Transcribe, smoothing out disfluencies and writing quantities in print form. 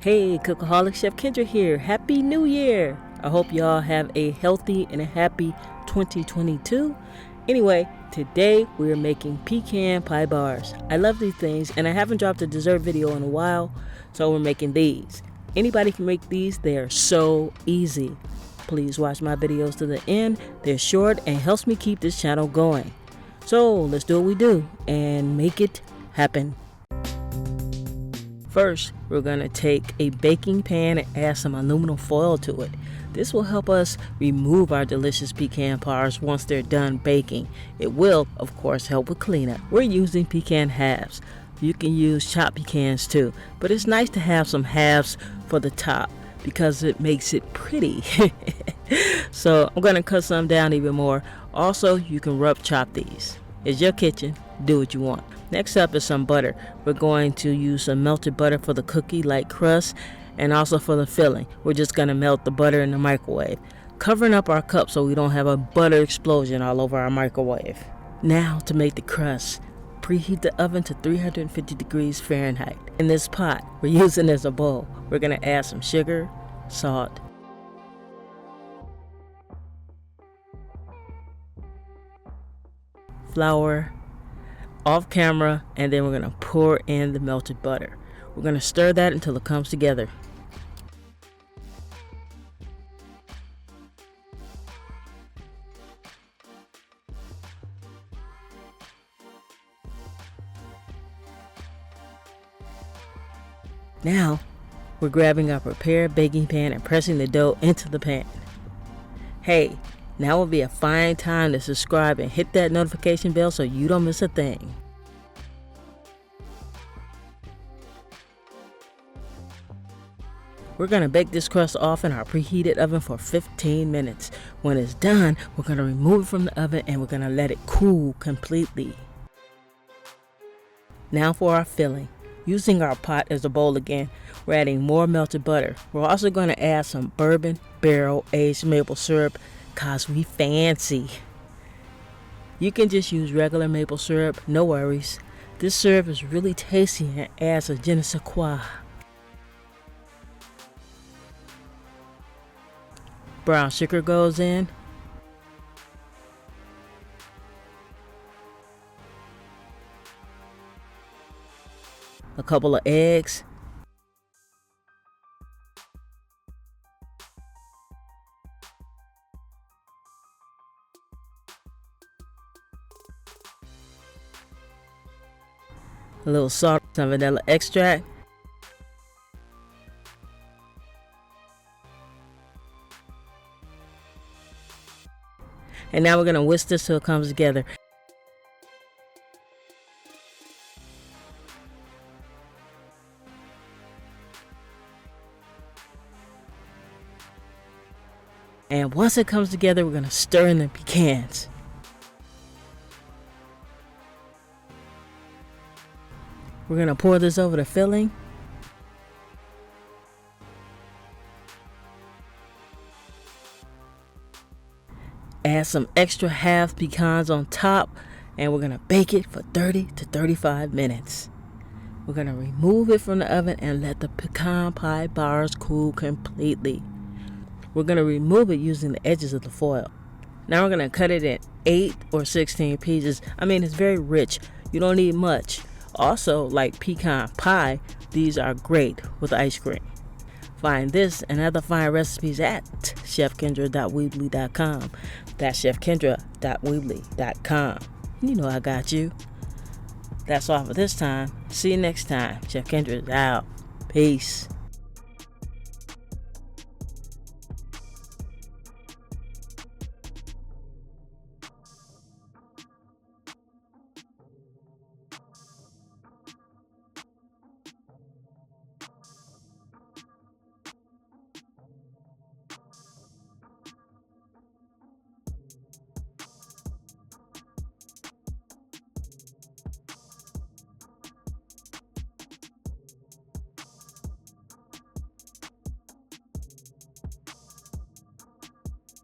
Hey, Cookaholic Chef Kendra here. Happy New Year! I hope y'all have a healthy and a happy 2022. Anyway, today we're making pecan pie bars. I love these things and I haven't dropped a dessert video in a while, so we're making these. Anybody can make these, they are so easy. Please watch my videos to the end. They're short and helps me keep this channel going. So let's do what we do and make it happen. First, we're going to take a baking pan and add some aluminum foil to it. This will help us remove our delicious pecan bars once they're done baking. It will, of course, help with cleanup. We're using pecan halves. You can use chopped pecans too, but it's nice to have some halves for the top because it makes it pretty. So I'm going to cut some down even more. Also, you can rough chop these. It's your kitchen. Do what you want. Next up is some butter. We're going to use some melted butter for the cookie like crust and also for the filling. We're just going to melt the butter in the microwave, covering up our cup so we don't have a butter explosion all over our microwave. Now to make the crust. Preheat the oven to 350 degrees Fahrenheit. In this pot we're using as a bowl, we're going to add some sugar, salt, flour, off camera, and then we're going to pour in the melted butter. We're going to stir that until it comes together. Now we're grabbing our prepared baking pan and pressing the dough into the pan. Hey, now would be a fine time to subscribe and hit that notification bell so you don't miss a thing. We're going to bake this crust off in our preheated oven for 15 minutes. When it's done, we're going to remove it from the oven and we're going to let it cool completely. Now for our filling. Using our pot as a bowl again, we're adding more melted butter. We're also going to add some bourbon barrel aged maple syrup cause we fancy. You can just use regular maple syrup, no worries. This syrup is really tasty and adds a je ne sais quoi. Brown sugar goes in. A couple of eggs. A little salt, some vanilla extract. And now we're going to whisk this till it comes together. And once it comes together, we're going to stir in the pecans. We're going to pour this over the filling. Add some extra half pecans on top, and we're going to bake it for 30 to 35 minutes. We're going to remove it from the oven and let the pecan pie bars cool completely. We're going to remove it using the edges of the foil. Now we're going to cut it in 8 or 16 pieces. I mean, it's very rich. You don't need much. Also, like pecan pie, these are great with ice cream. Find this and other fine recipes at chefkendra.weebly.com. That's chefkendra.weebly.com. You know I got you. That's all for this time. See you next time. Chef Kendra is out. Peace.